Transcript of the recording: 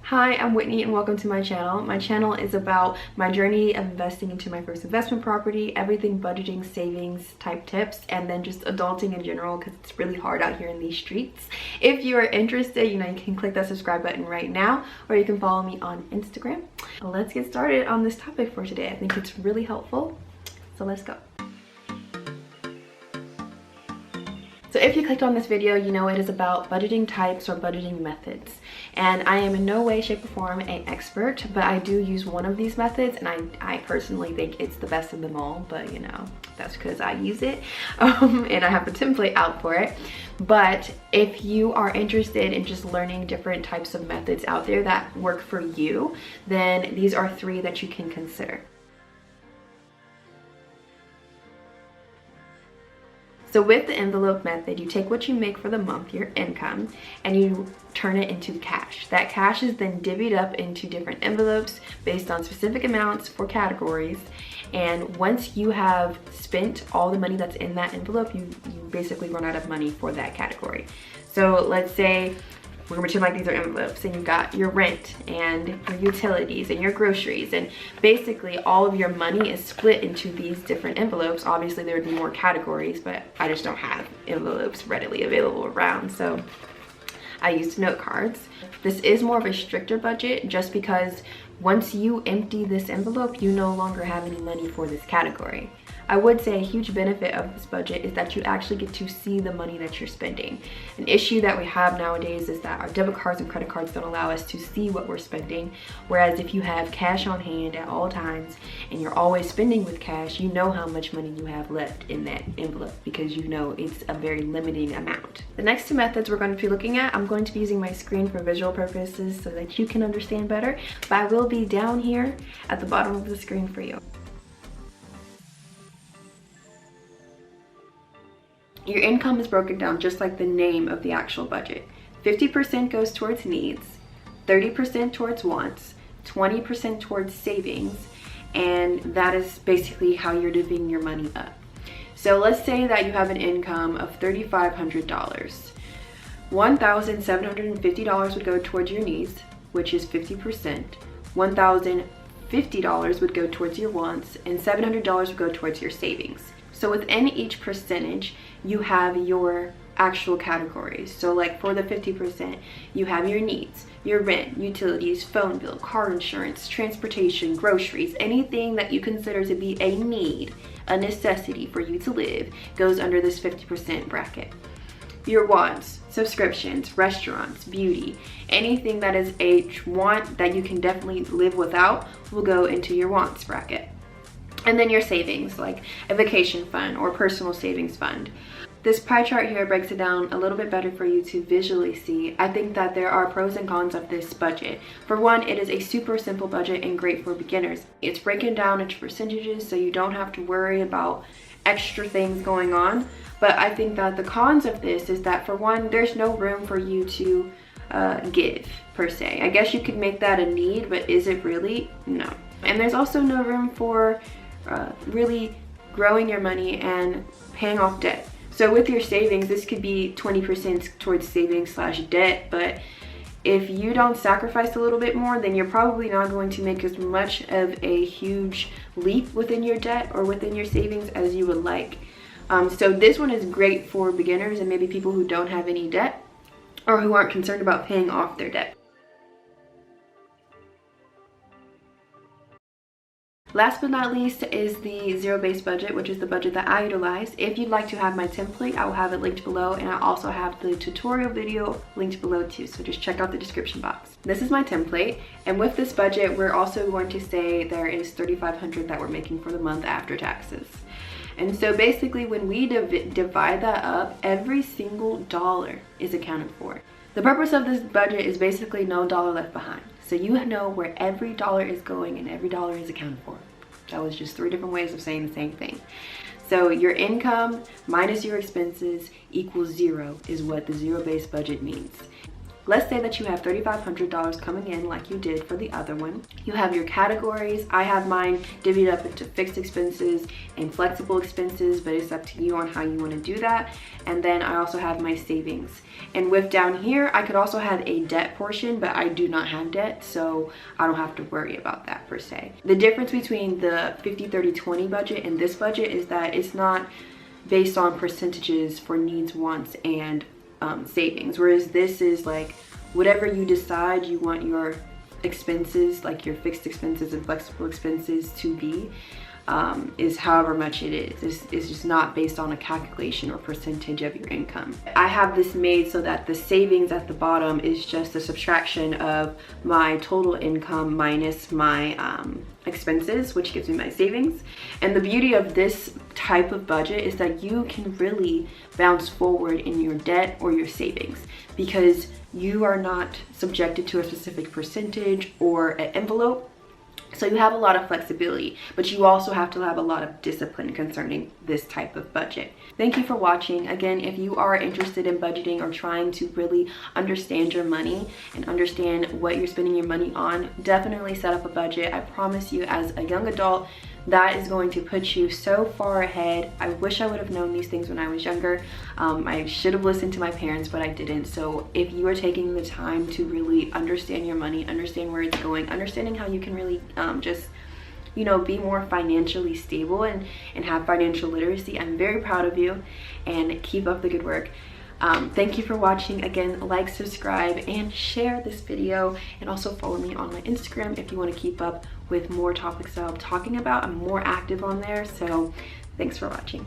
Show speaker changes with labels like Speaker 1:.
Speaker 1: Hi, I'm Whitney and welcome to my channel. My channel is about my journey of investing into my first investment property, everything budgeting, savings type tips, and then just adulting in general because it's really hard out here in these streets. If you are interested, you can click that subscribe button right now, or you can follow me on Instagram. Let's get started on this topic for today. I think it's really helpful, so let's go. So if you clicked on this video, you know it is about budgeting types or budgeting methods. And I am in no way, shape, or form an expert, but I do use one of these methods, and I personally think it's the best of them all, but that's because I use it and I have a template out for it. But if you are interested in just learning different types of methods out there that work for you, then these are 3 that you can consider. So with the envelope method, you take what you make for the month, your income, and you turn it into cash. That cash is then divvied up into different envelopes based on specific amounts for categories. And once you have spent all the money that's in that envelope, you basically run out of money for that category. So let's say we're gonna pretend like these are envelopes, and you've got your rent and your utilities and your groceries, and basically all of your money is split into these different envelopes. Obviously there would be more categories, but I just don't have envelopes readily available around, so I used note cards. This is more of a stricter budget just because once you empty this envelope, you no longer have any money for this category. I would say a huge benefit of this budget is that you actually get to see the money that you're spending. An issue that we have nowadays is that our debit cards and credit cards don't allow us to see what we're spending. Whereas if you have cash on hand at all times and you're always spending with cash, you know how much money you have left in that envelope because you know it's a very limiting amount. The next 2 methods we're going to be looking at, I'm going to be using my screen for visual purposes so that you can understand better, but I will be down here at the bottom of the screen for you. Your income is broken down just like the name of the actual budget. 50% goes towards needs, 30% towards wants, 20% towards savings, and that is basically how you're divvying your money up. So let's say that you have an income of $3,500. $1,750 would go towards your needs, which is 50%. $1,050 would go towards your wants, and $700 would go towards your savings. So within each percentage, you have your actual categories. So like for the 50%, you have your needs, your rent, utilities, phone bill, car insurance, transportation, groceries, anything that you consider to be a need, a necessity for you to live, goes under this 50% bracket. Your wants, subscriptions, restaurants, beauty, anything that is a want that you can definitely live without will go into your wants bracket. And then your savings, like a vacation fund or personal savings fund. This pie chart here breaks it down a little bit better for you to visually see. I think that there are pros and cons of this budget. For one, it is a super simple budget and great for beginners. It's breaking down into percentages so you don't have to worry about extra things going on. But I think that the cons of this is that for one, there's no room for you to give per se. I guess you could make that a need, but is it really? No. And there's also no room for really growing your money and paying off debt. So with your savings, this could be 20% towards savings / debt, but if you don't sacrifice a little bit more, then you're probably not going to make as much of a huge leap within your debt or within your savings as you would like. So this one is great for beginners and maybe people who don't have any debt or who aren't concerned about paying off their debt. Last but not least is the zero-based budget, which is the budget that I utilize. If you'd like to have my template, I will have it linked below, and I also have the tutorial video linked below too, so just check out the description box. This is my template, and with this budget, we're also going to say there is $3,500 that we're making for the month after taxes. And so basically when we divide that up, every single dollar is accounted for. The purpose of this budget is basically no dollar left behind. So you know where every dollar is going and every dollar is accounted for. That was just 3 different ways of saying the same thing. So your income minus your expenses equals 0 is what the zero-based budget means. let's say that you have $3,500 coming in like you did for the other one. You have your categories. I have mine divvied up into fixed expenses and flexible expenses, but it's up to you on how you want to do that. And then I also have my savings. And with down here, I could also have a debt portion, but I do not have debt, so I don't have to worry about that per se. The difference between the 50-30-20 budget and this budget is that it's not based on percentages for needs, wants, and savings, whereas this is like whatever you decide you want your expenses, like your fixed expenses and flexible expenses, to be, is however much it is. It's just not based on a calculation or percentage of your income. I have this made so that the savings at the bottom is just a subtraction of my total income minus my expenses, which gives me my savings. And the beauty of this type of budget is that you can really bounce forward in your debt or your savings, because you are not subjected to a specific percentage or an envelope. So you have a lot of flexibility, but you also have to have a lot of discipline concerning this type of budget. Thank you for watching. Again, if you are interested in budgeting or trying to really understand your money and understand what you're spending your money on, definitely set up a budget. I promise you, as a young adult, that is going to put you so far ahead. I wish I would have known these things when I was younger. I should have listened to my parents, but I didn't. So if you are taking the time to really understand your money, understand where it's going, understanding how you can really just, you know, be more financially stable and have financial literacy, I'm very proud of you, and keep up the good work. Thank you for watching. Again, like, subscribe, and share this video, and also follow me on my Instagram if you want to keep up with more topics that I'm talking about. I'm more active on there, so thanks for watching.